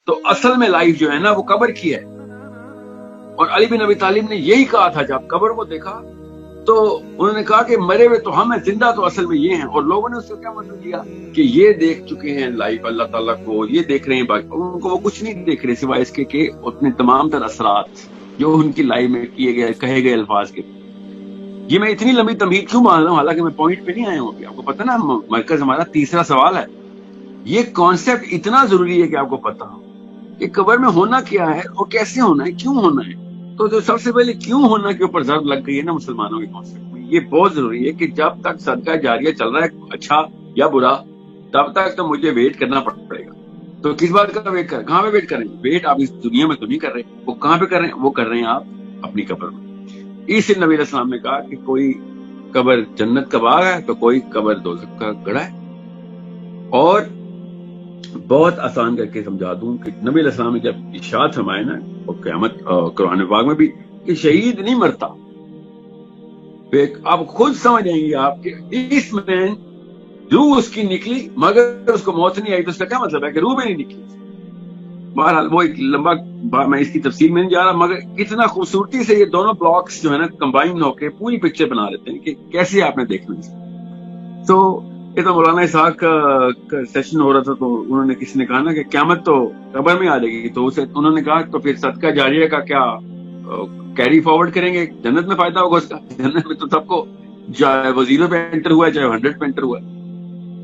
تو اصل میں لائف جو ہے نا وہ قبر کی ہے. اور علی بن ابی طالب نے یہی کہا تھا جب قبر کو دیکھا تو انہوں نے کہا کہ مرے ہوئے تو ہم ہیں, زندہ تو اصل میں یہ ہیں. اور لوگوں نے اس کو کیا مطلب لیا کہ یہ دیکھ چکے ہیں لائف اللہ تعالیٰ کو, یہ دیکھ رہے ہیں, ان کو وہ کچھ نہیں دیکھ رہے سوائے اس کے کہ اپنے تمام تر اثرات جو ان کی لائف میں کیے گئے کہے گئے الفاظ کے. یہ میں اتنی لمبی تمہید کیوں مان رہا ہوں, حالانکہ میں پوائنٹ پہ نہیں آیا ہوں ابھی. آپ کو پتا نا مرکز ہمارا تیسرا سوال ہے. یہ کانسیپٹ اتنا ضروری ہے کہ آپ کو پتا ہو کہ قبر میں ہونا کیا ہے اور کیسے ہونا ہے, کیوں ہونا ہے. تو جو سب سے پہلے کیوں ہونا کے اوپر ضرب لگ گئی ہے نا مسلمانوں کے کانسیپٹ میں, یہ بہت ضروری ہے کہ جب تک صدقہ جاریہ چل رہا ہے اچھا یا برا, تب تک تو مجھے ویٹ کرنا پڑے گا. تو کس بات کا ویٹ کہاں پہ ویٹ کریں؟ ویٹ آپ اس دنیا میں تو نہیں کر رہے, وہ کہاں پہ کر رہے ہیں؟ وہ کر رہے ہیں آپ اپنی قبر میں. اس نبی علیہ السلام نے کہا کہ کوئی قبر جنت کا باغ ہے تو کوئی قبر دوزخ کا گڑھا ہے. اور بہت آسان کر کے سمجھا دوں کہ نبی علیہ السلام نے جب ارشاد فرمایا نا اور قیامت قرآن پاک میں بھی کہ شہید نہیں مرتا, آپ خود سمجھ جائیں گے آپ کہ اس میں روح اس کی نکلی مگر اس کو موت نہیں آئی, تو اس کا کیا مطلب ہے کہ روح بھی نہیں نکلی. بہرحال وہ ایک لمبا, میں اس کی تفصیل میں نہیں جا رہا, مگر اتنا خوبصورتی سے یہ دونوں بلاکس جو ہے نا کمبائن ہو کے پوری پکچر بنا دیتے ہیں کہ کیسے آپ نے دیکھنا ہے. تو یہ تو مولانا اسحاق کا سیشن ہو رہا تھا, تو انہوں نے کسی نے کہا نا کہ قیامت تو قبر میں آ جائے گی, تو اسے انہوں نے کہا تو پھر صدقہ جاریہ کا کیا کیری فارورڈ کریں گے, جنت میں فائدہ ہوگا اس کا. جنت میں تو سب کو, چاہے وہ 0 پہ انٹر ہوا ہے چاہے 100 پہ انٹر ہوا ہے,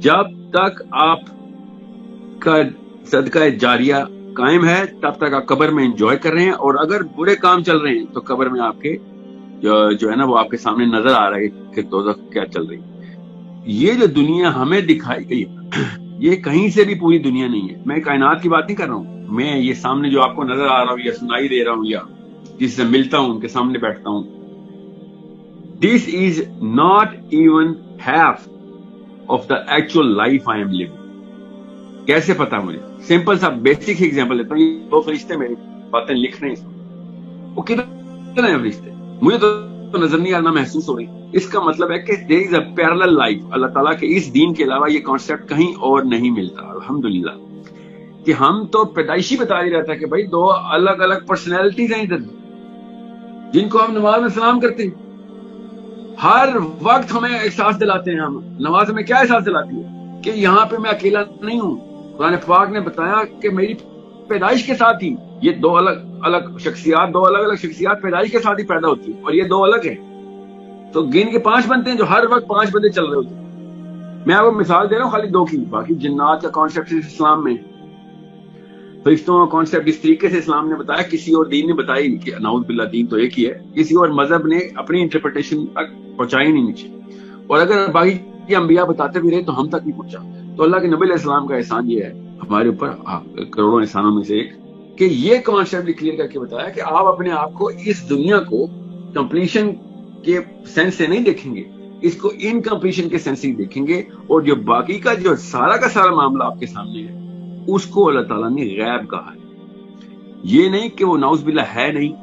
جب تک آپ کا صدقہ جاریہ قائم ہے تب تک آپ قبر میں انجوائے کر رہے ہیں. اور اگر برے کام چل رہے ہیں تو قبر میں آپ کے جو ہے نا وہ آپ کے سامنے نظر آ رہا ہے کہ دوزخ کیا چل رہی ہے. یہ جو دنیا ہمیں دکھائی گئی یہ کہیں سے بھی پوری دنیا نہیں ہے. میں کائنات کی بات نہیں کر رہا ہوں, میں یہ سامنے جو آپ کو نظر آ رہا ہوں یا سنائی دے رہا ہوں یا جس سے ملتا ہوں ان کے سامنے بیٹھتا ہوں, this is not even half of the actual life I am living. کیسے پتا مجھے؟ سمپل سا بیسک ایگزامپل دیتا ہوں. یہ 2 فرشتے میری باتیں لکھ رہے ہیں, وہ کتنے ہیں فرشتے مجھے تو نظر نہیں آنا, محسوس ہو رہی. اس کا مطلب ہے کہ there is a parallel life. اللہ تعالیٰ کے اس دین کے علاوہ یہ کانسیپٹ کہیں اور نہیں ملتا. الحمدللہ کہ ہم تو پیدائشی بتا ہی رہتا ہے کہ بھائی 2 الگ الگ پرسنالٹیز ہیں ادھر, جن کو ہم نماز میں سلام کرتے ہیں. ہر وقت ہمیں احساس دلاتے ہیں, ہم نماز میں کیا احساس دلاتی ہے کہ یہاں پہ میں اکیلا نہیں ہوں. قرآن پاک نے بتایا کہ میری پیدائش کے ساتھ ہی یہ 2 الگ الگ شخصیات پیدائش کے ساتھ ہی پیدا ہوتی ہیں, اور یہ 2 الگ ہیں. تو گن کے 5 بنتے ہیں جو ہر وقت 5 بندے چل رہے ہوتے ہیں. میں آپ کو مثال دے رہا ہوں خالی 2 کی, باقی جنات کا کانسیپٹ اسلام میں, فرشتوں کا کانسیپٹ اس طریقے سے اسلام نے بتایا, کسی اور دین نے بتائی کہ نعوذ باللہ دین تو ایک ہی ہے, کسی اور مذہب نے اپنی انٹرپریٹیشن تک پہنچائی نہیں نیچے. اور اگر باقی کے انبیاء بتاتے بھی رہے تو ہم تک نہیں پہنچا. تو اللہ کے نبی علیہ السلام کا احسان یہ ہے ہمارے اوپر, کروڑوں احسانوں میں سے ایک, کہ یہ کانسیپٹ کلیئر کر کے بتایا کہ آپ اپنے آپ کو اس دنیا کو کمپلیشن کے سینس سے نہیں دیکھیں گے, اس کو انکمپلیشن کے سینس سے دیکھیں گے. اور جو باقی کا جو سارا کا سارا معاملہ آپ کے سامنے ہے اس کو اللہ تعالیٰ نے غیب کہا ہے. یہ نہیں کہ وہ نعوذ باللہ ہے نہیں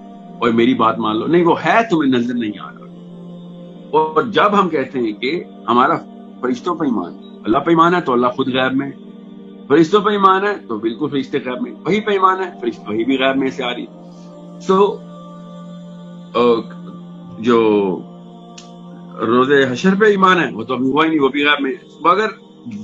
اور میری بات مان لو, نہیں, وہ ہے تمہیں نظر نہیں آ رہا. اور جب ہم کہتے ہیں کہ ہمارا فرشتوں پہ ایمان, اللہ پہ ایمان ہے تو اللہ خود غیب میں, فرشتوں پہ ایمان ہے تو بالکل فرشتے غیب میں, وہی پہ ایمان ہے فرشتے وہی بھی غیب میں سے آ رہی. سو جو روزے حشر پہ ایمان ہے وہ تو ابھی ہوا ہی نہیں, وہ بھی غیب میں. مگر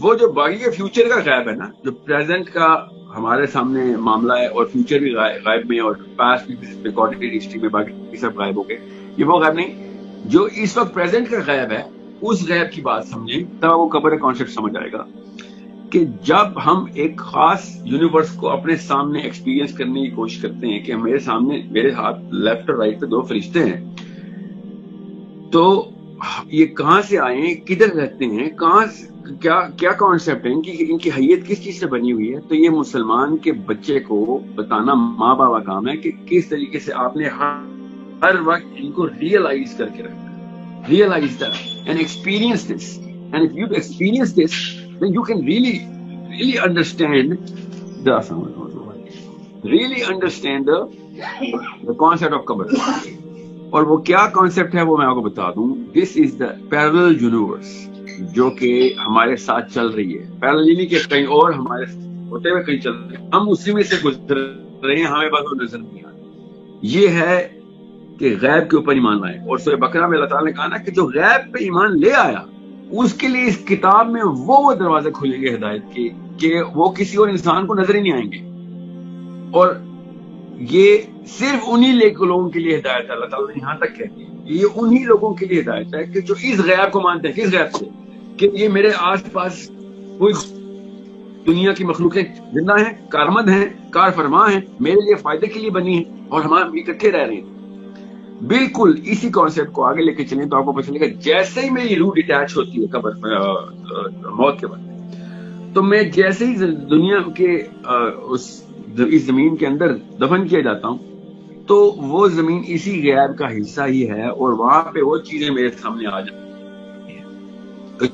وہ جو باقی کے فیوچر کا غیب ہے نا, جو پریزنٹ کا ہمارے سامنے معاملہ ہے اور فیوچر بھی غائب میں, اور پاسٹ بھی ریکارڈڈ ہسٹری میں باقی سب غائب ہو گئے, یہ وہ غیب نہیں. جو اس وقت پریزنٹ کا غیب ہے اس غیب کی بات سمجھیں تب وہ قبر کانسیپٹ سمجھ آئے گا کہ جب ہم ایک خاص یونیورس کو اپنے سامنے ایکسپیرینس کرنے کی کوشش کرتے ہیں کہ میرے سامنے میرے ہاتھ لیفٹ اور رائٹ پہ 2 فرشتے ہیں, تو یہ کہاں سے آئے ہیں, کدھر رہتے ہیں, کہاں کیا کانسیپٹ ہے, ان کی حیت کس چیز سے بنی ہوئی ہے. تو یہ مسلمان کے بچے کو بتانا ماں باپ کا کام ہے کہ کس طریقے سے آپ نے ہر وقت ان کو ریئلائز کر کے رکھنا ہے. Realise that and experience this, and if you experience this then you can really understand the concept of قبر. اور وہ کیا کانسیپٹ ہے وہ میں آپ کو بتا دوں. دس از دا پیرلل یونیورس جو کہ ہمارے ساتھ چل رہی ہے. پیرلل یعنی کہ کہیں اور ہمارے ہوتے ہوئے کہیں چل رہے ہیں, ہم اسی میں سے گزر رہے ہیں, ہمیں بس وہ نظر نہیں آ رہا. یہ ہے کہ غیب کے اوپر ایمان لائیں. اور سورہ بقرہ میں اللہ تعالیٰ نے کہا نا کہ جو غیب پہ ایمان لے آیا اس کے لیے اس کتاب میں وہ دروازے کھلیں گے ہدایت کے کہ وہ کسی اور انسان کو نظر ہی نہیں آئیں گے. اور یہ صرف انہی لوگوں کے لیے ہدایت ہے. اللہ تعالیٰ نے یہاں تک کہہ دیا یہ انہی لوگوں کے لیے ہدایت ہے کہ جو اس غیب کو مانتے ہیں. کس غیب سے؟ کہ یہ میرے آس پاس کوئی دنیا کی مخلوقیں زندہ ہیں, کارمند ہیں, کار فرما ہیں, میرے لیے فائدے کے لیے بنی ہیں اور ہم اکٹھے رہ رہے ہیں. بالکل اسی کانسیپٹ کو آگے لے کے چلیں تو آپ کو پتہ چلے گا جیسے ہی میری روح ڈیٹیچ ہوتی ہے قبر موت کے بعد, تو میں جیسے ہی دنیا کے اس زمین کے اندر دفن کیا جاتا ہوں تو وہ زمین اسی غیب کا حصہ ہی ہے اور وہاں پہ وہ چیزیں میرے سامنے آ جاتی ہیں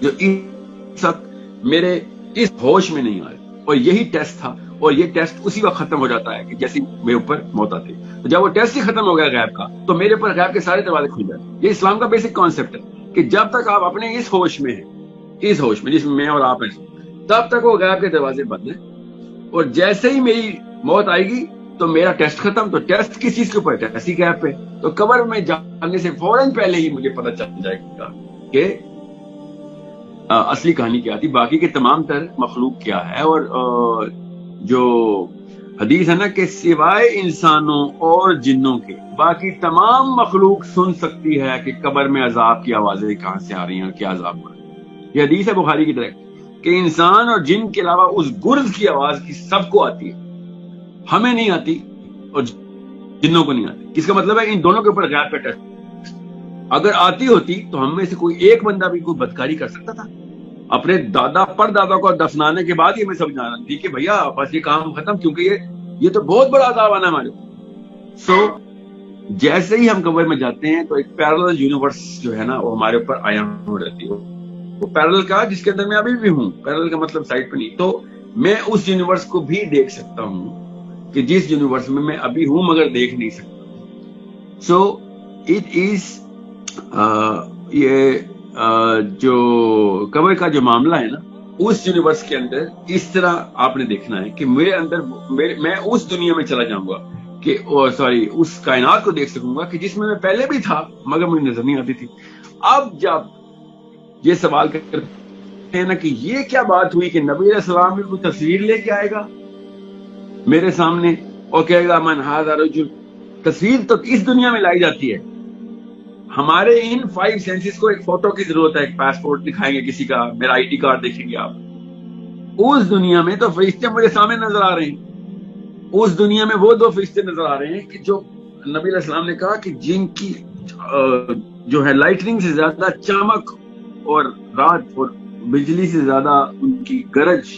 جو اس وقت میرے اس ہوش میں نہیں آئے. اور یہی ٹیسٹ تھا اور یہ ٹیسٹ اسی وقت ختم ہو جاتا ہے کہ جیسے میرے اوپر موت آتی ہے. تو جب وہ ٹیسٹ ہی ختم ہو گیا غیب کا تو میرے اوپر غیب کے سارے دروازے کھل جاتے. یہ اسلام کا بیسک کانسیپٹ ہے کہ جب تک آپ اپنے اس ہوش میں ہیں, اس ہوش میں جس میں اور آپ ہیں, تب تک وہ غیب کے دروازے بند ہیں. اور جیسے ہی میری موت آئے گی تو میرا ٹیسٹ ختم. تو ٹیسٹ کس چیز کے اوپر؟ ٹیسٹ ہی غیب پہ. تو قبر میں جانے سے فوراً پہلے ہی مجھے پتہ چل جائے گا کہ اصلی کہانی کیا تھی, باقی کے تمام تر مخلوق کیا ہے. اور جو حدیث ہے نا کہ سوائے انسانوں اور جنوں کے باقی تمام مخلوق سن سکتی ہے کہ قبر میں عذاب کی آوازیں کہاں سے آ رہی ہیں اور کیا عذاب ہو رہا ہے. یہ حدیث ہے بخاری کی طرف کہ انسان اور جن کے علاوہ اس گرز کی آواز کی سب کو آتی ہے, ہمیں نہیں آتی اور جنوں کو نہیں آتی. کس کا مطلب ہے ان دونوں کے اوپر غیب پہ ٹیسٹ. اگر آتی ہوتی تو ہم میں سے کوئی ایک بندہ بھی کوئی بدکاری کر سکتا تھا. اپنے دادا پر دادا کو دفنانے کے بعد ہی ہمیں سمجھ آنا تھی کہ بھیا بس یہ کام ختم, کیونکہ یہ تو بہت بڑا عذاب آنا ہے ہمارے. سو جیسے ہی ہم قبر میں جاتے ہیں تو ایک پیرلل یونیورس جو ہے نا وہ ہمارے اوپر آیا ہو رہتی ہے. وہ پیرلل کا جس کے اندر میں ابھی بھی ہوں, پیرلل کا مطلب سائڈ پہ نہیں. تو میں اس یونیورس کو بھی دیکھ سکتا ہوں کہ جس یونیورس میں میں ابھی ہوں مگر دیکھ نہیں سکتا. سو اٹ از یہ جو قبر کا جو معاملہ ہے نا اس یونیورس کے اندر اس طرح آپ نے دیکھنا ہے کہ میرے اندر میں اس دنیا میں چلا جاؤں گا کہ اس کائنات کو دیکھ سکوں گا کہ جس میں میں پہلے بھی تھا مگر مجھے نظر نہیں آتی تھی. اب جب یہ سوال کرتے ہیں نا کہ یہ کیا بات ہوئی کہ نبی علیہ السلام میں کوئی تصویر لے کے آئے گا میرے سامنے اور کہے گا من ھذا رجل. تصویر تو اس دنیا میں لائی جاتی ہے. ہمارے ان 5 سینسز کو ایک فوٹو کی ضرورت ہے. ایک پاسپورٹ دکھائیں گے کسی کا, میرا آئی ڈی کارڈ دیکھیں گے آپ. اس دنیا میں تو فرشتے مجھے سامنے نظر آ رہے ہیں. اس دنیا میں وہ 2 فرشتے نظر آ رہے ہیں کہ جو نبی علیہ السلام نے کہا کہ جن کی جو ہے لائٹنگ سے زیادہ چمک اور رات اور بجلی سے زیادہ ان کی گرج,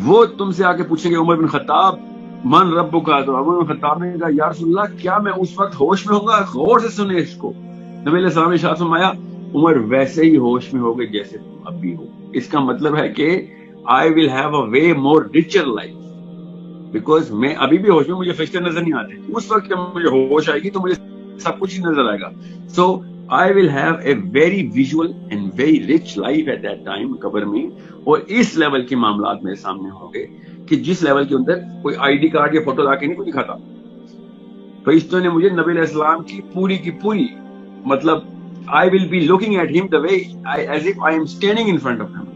وہ تم سے آ کے پوچھیں گے عمر بن خطاب من ربک کا. تو عمر بن خطاب نے کہا یا رسول اللہ کیا میں اس وقت ہوش میں ہوں گا؟ غور سے سنے اس کو. نبی علیہ السلام نے ارشاد فرمایا عمر ویسے ہی ہوش میں ہوگے جیسے تم اب بھی ہو. اس کا مطلب ہے کہ I will have a way more richer life because میں ابھی بھی ہوش میں, مجھے فرشتے نظر نہیں آتے. اس وقت جب مجھے ہوش آئے گی تو مجھے سب کچھ ہی نظر آئے گا. So I will have a very visual and very rich life at that time قبر میں. اور اس لیول کے معاملات میرے سامنے ہوں گے کہ جس لیول کے اندر کوئی آئی ڈی کارڈ یا فوٹو لا کے نہیں کوئی دکھاتا. فرشتوں نے مجھے نبی علیہ السلام کی پوری مطلب I will be looking at him the way as if I am standing in front of him.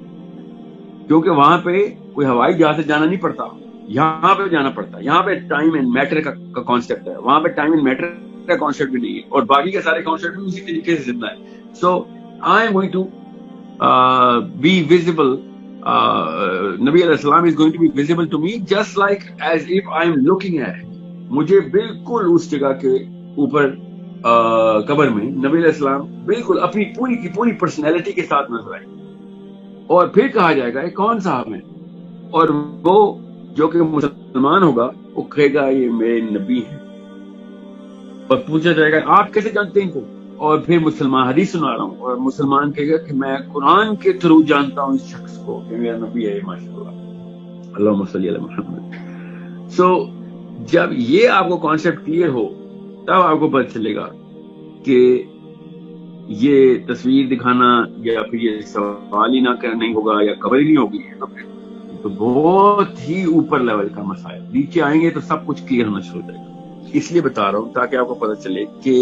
کیونکہ وہاں پہ کوئی ہوائی جہاز سے جانا نہیں پڑتا, یہاں پہ جانا پڑتا. یہاں پہ ٹائم اینڈ میٹر کا کانسیپٹ ہے, وہاں پہ ٹائم اینڈ میٹر کا کانسیپٹ بھی نہیں ہے, اور باقی کے سارے کانسیپٹ بھی اسی طریقے سے زندہ ہے. So I am going to be visible. نبی علیہ السلام is going to be visible to me just like as if I am looking at. مجھے بالکل اس جگہ کے اوپر قبر میں نبی علیہ السلام بالکل اپنی پوری کی پوری پرسنالٹی کے ساتھ نظر آئے. اور پھر کہا جائے گا یہ کون صاحب ہے, اور وہ جو کہ مسلمان ہوگا وہ کہے گا یہ میرے نبی ہیں. اور پوچھا جائے گا آپ کیسے جانتے ہیں ان کو, اور پھر مسلمان حدیث سنا رہا ہوں اور مسلمان کہے گا کہ میں قرآن کے تھرو جانتا ہوں اس شخص کو کہ میرا نبی ہے ماشاء اللہ, اللہم صلی علی محمد. سو جب یہ آپ کو کانسیپٹ کلیئر ہو تب آپ کو پتہ چلے گا کہ یہ تصویر دکھانا یا پھر یہ سوال ہی نہ نہیں ہوگا یا قبر ہی نہیں ہوگی. تو پھر تو بہت ہی اوپر لیول کا مسائل. نیچے آئیں گے تو سب کچھ کلیئر ہونا شروع ہو جائے گا. اس لیے بتا رہا ہوں تاکہ آپ کو پتہ چلے کہ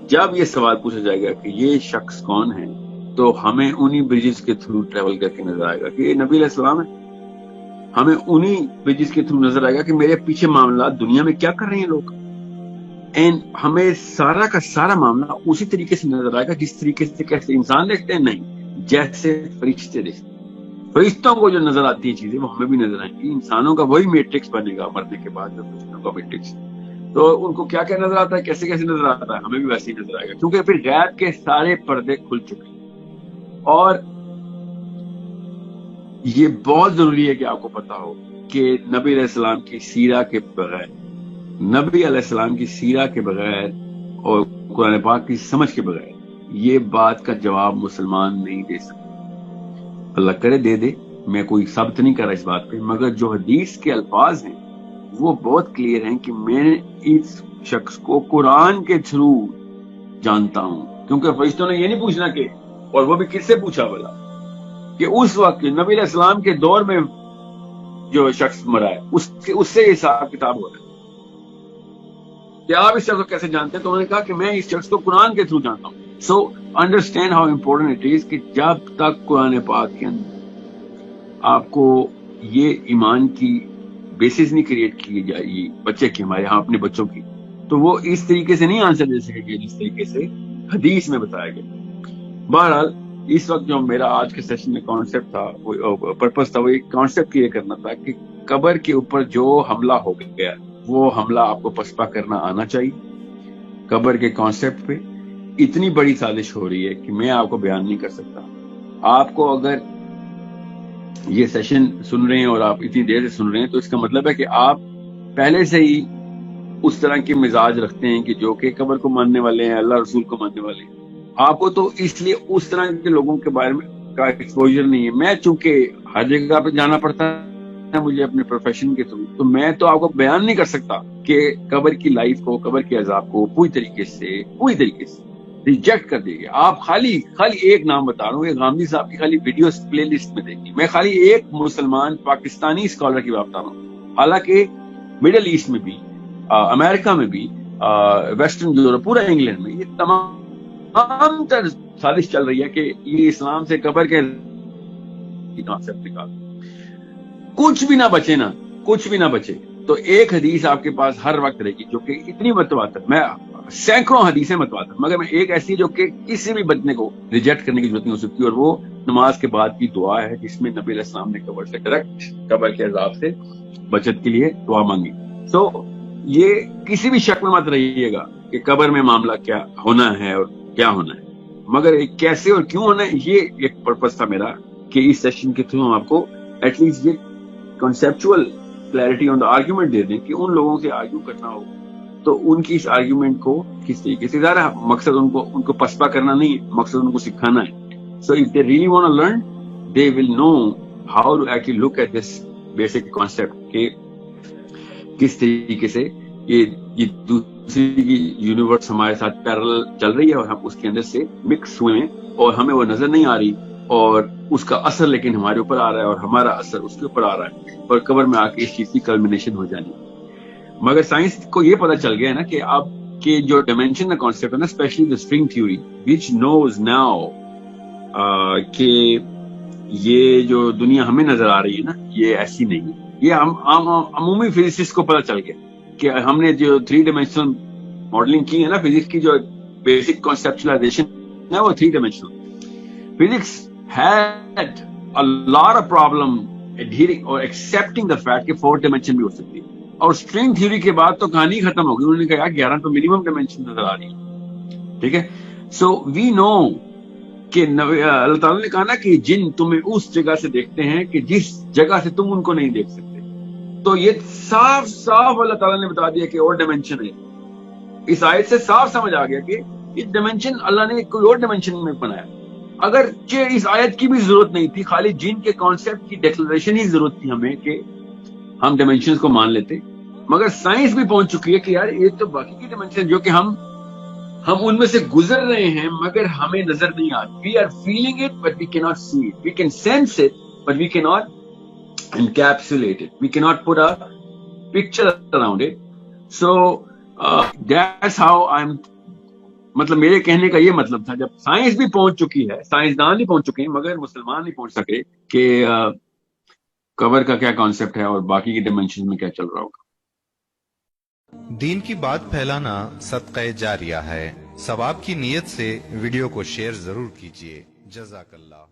جب یہ سوال پوچھا جائے گا کہ یہ شخص کون ہے تو ہمیں انہی بریجز کے تھرو ٹریول کر کے نظر آئے گا کہ یہ نبی علیہ السلام ہے. ہمیں انہی بریجز کے تھرو نظر آئے گا کہ میرے پیچھے معاملات دنیا میں کیا کر رہے ہیں لوگ. اینڈ ہمیں سارا کا سارا معاملہ اسی طریقے سے نظر آئے گا جس طریقے سے کیسے انسان دیکھتے ہیں, نہیں جیسے فرشتے دیکھتے ہیں. فرشتوں کو جو نظر آتی ہیں چیزیں وہ ہمیں بھی نظر آئیں گی. انسانوں کا وہی میٹرکس بنے گا مرنے کے بعد جو فرشتوں کا میٹرکس. تو ان کو کیا کیا نظر آتا ہے, کیسے کیسے نظر آتا ہے, ہمیں بھی ویسے ہی نظر آئے گا, کیونکہ پھر غیب کے سارے پردے کھل چکے ہیں. اور یہ بہت ضروری ہے کہ آپ کو پتا ہو کہ نبی علیہ السلام کی سیرہ کے بغیر, نبی علیہ السلام کی سیرہ کے بغیر اور قرآن پاک کی سمجھ کے بغیر یہ بات کا جواب مسلمان نہیں دے سکتے. اللہ کرے دے دے, میں کوئی ثابت نہیں کر رہا اس بات پہ, مگر جو حدیث کے الفاظ ہیں وہ بہت کلیئر ہیں کہ میں نے اس شخص کو قرآن کے تھرو جانتا ہوں. کیونکہ فرشتوں نے یہ نہیں پوچھنا کہ, اور وہ بھی کس سے پوچھا بلا, کہ اس وقت نبی علیہ السلام کے دور میں جو شخص مرا ہے اس سے حساب کتاب ہو رہا ہے کہ آپ اس شخص کو کیسے جانتے ہیں. تو انہوں نے کہا کہ میں اس شخص کو قرآن کے تھرو جانتا ہوں. So understand how important it is کہ جب تک قرآن پاک کے اندر آپ کو یہ ایمان کی بیسس نہیں کریٹ کی جائے گی بچے کی, ہمارے ہاں اپنے بچوں کی, تو وہ اس طریقے سے نہیں آنسر دے سکے گے جس طریقے سے حدیث میں بتایا گیا. بہرحال اس وقت جو میرا آج کے سیشن میں کانسیپٹ تھا, وہ پرپس تھا, وہ ایک کانسیپٹ کلیئر کرنا تھا کہ قبر کے اوپر جو حملہ ہو گیا وہ حملہ آپ کو پسپا کرنا آنا چاہیے. قبر کے کانسیپٹ پہ اتنی بڑی سازش ہو رہی ہے کہ میں آپ کو بیان نہیں کر سکتا. آپ کو اگر یہ سیشن سن رہے ہیں اور آپ اتنی دیر سے سن رہے ہیں تو اس کا مطلب ہے کہ آپ پہلے سے ہی اس طرح کے مزاج رکھتے ہیں کہ جو کہ قبر کو ماننے والے ہیں, اللہ رسول کو ماننے والے ہیں. آپ کو تو اس لیے اس طرح کے لوگوں کے بارے میں کا ایکسپوجر نہیں ہے. میں چونکہ ہر جگہ پہ جانا پڑتا ہے مجھے اپنے پروفیشن کے تھرو, تو میں تو آپ کو بیان نہیں کر سکتا کہ قبر کی لائف کو, قبر کے عذاب کو پوری طریقے سے ریجیکٹ کر دیجیے. آپ خالی ایک نام بتا رہا ہوں, یہ غامدی صاحب کی خالی ویڈیوز پلے لسٹ میں دیکھیے. میں خالی ایک مسلمان پاکستانی اسکالر کی بات بتا رہا ہوں, حالانکہ مڈل ایسٹ میں بھی, امریکہ میں بھی, ویسٹرن یورپ, پورا انگلینڈ میں یہ تمام تر سازش چل رہی ہے کہ یہ اسلام سے قبر کے کانسیپٹ نکال, کچھ بھی نہ بچے نا, کچھ بھی نہ بچے. تو ایک حدیث آپ کے پاس ہر وقت رہے گی جو کہ اتنی متواتر, میں سینکڑوں حدیثیں متواتر, مگر میں ایک ایسی جو کہ کسی بھی بندے کو ریجیکٹ کرنے کی ضرورت نہیں ہو سکتی, اور وہ نماز کے بعد کی دعا ہے جس میں نبی علیہ السلام نے قبر سے ڈائریکٹ قبر کے عذاب سے بچت کے لیے دعا مانگی. سو یہ کسی بھی شک میں مت رہیے گا کہ قبر میں معاملہ کیا ہونا ہے اور کیا ہونا ہے, مگر کیسے اور کیوں ہونا ہے یہ ایک پرپس تھا میرا کہ اس سیشن کے تھرو ہم آپ کو ایٹ لیسٹ یہ conceptual clarity on the argument دے دیں کہ ان لوگوں سے آرگیو کرنا ہو تو ان کی اس آرگیومنٹ کو کس طریقے سے, ظاہر ہے مقصد ان کو پسپا کرنا نہیں ہے, مقصد ان کو سکھانا ہے. So if they really want to learn they will know how to actually look at this basic concept کہ کس طریقے سے یہ دوسری یونیورس ہمارے ساتھ پیرل چل رہی ہے اور ہم اس کے اندر سے مکس ہوئے ہیں اور ہمیں وہ نظر نہیں آ رہی, اور اس کا اثر لیکن ہمارے اوپر آ رہا ہے اور ہمارا اثر اس کے اوپر آ رہا ہے, اور قبر میں آ کے اس چیز کی کلمنیشن ہو جانی. مگر سائنس کو یہ پتا چل گیا ہے نا کہ آپ کے جو ڈائمینشن کا کانسیپٹ ہے نا, especially the string theory which knows now کہ یہ جو دنیا ہمیں نظر آ رہی ہے نا یہ ایسی نہیں ہے. یہ عمومی فزسسٹ کو پتا چل گیا کہ ہم نے جو 3 ڈائمینشنل ماڈلنگ کی ہے نا فزکس کی, جو بیسک کانسیپچلائزیشن ہے وہ 3 dimensional. Physics had a lot of problem adhering or accepting the fact کہ 4 ڈائمینشن بھی ہو سکتی ہے, اور اسٹرنگ تھیوری کے بعد تو کہانی ختم ہو گئی. انہوں نے کہا 11 تو منیمم ڈائمینشن نظر آ رہی ہے, ٹھیک ہے. سو وی نو کہ اللہ تعالیٰ نے کہا نا کہ جن تمہیں اس جگہ سے دیکھتے ہیں کہ جس جگہ سے تم ان کو نہیں دیکھ سکتے. تو یہ صاف صاف اللہ تعالیٰ نے بتا دیا کہ اور ڈائمینشن ہے. اس آیت سے صاف سمجھ آ گیا کہ یہ ڈائمینشن اللہ نے کوئی اور ڈائمینشن میں بنایا. اگر اس آیت کی بھی ضرورت نہیں تھی, خالی جن کے کانسیپٹ کی ڈیکلریشن ہی ضرورت تھی ہمیں کہ ہم ڈائمینشنز کو مان لیتے. مگر سائنس بھی پہنچ چکی ہے کہ یار یہ تو باقی کی ڈائمینشن جو کہ ہم ان میں سے گزر رہے ہیں مگر ہمیں نظر نہیں آتی. We are feeling it but we can not see it. We can sense it but we can not encapsulated. We cannot put a picture around it. So that's how I'm, مطلب میرے کہنے کا یہ مطلب تھا جب سائنس بھی پہنچ چکی ہے, سائنسدان بھی پہنچ چکے ہیں, مگر مسلمان نہیں پہنچ سکے کہ قبر کا کیا کانسیپٹ ہے اور باقی کے ڈائمینشن میں کیا چل رہا ہوگا. دین کی بات پھیلانا صدقہ جاریہ ہے. ثواب کی نیت سے ویڈیو کو شیئر ضرور کیجیے. جزاک اللہ.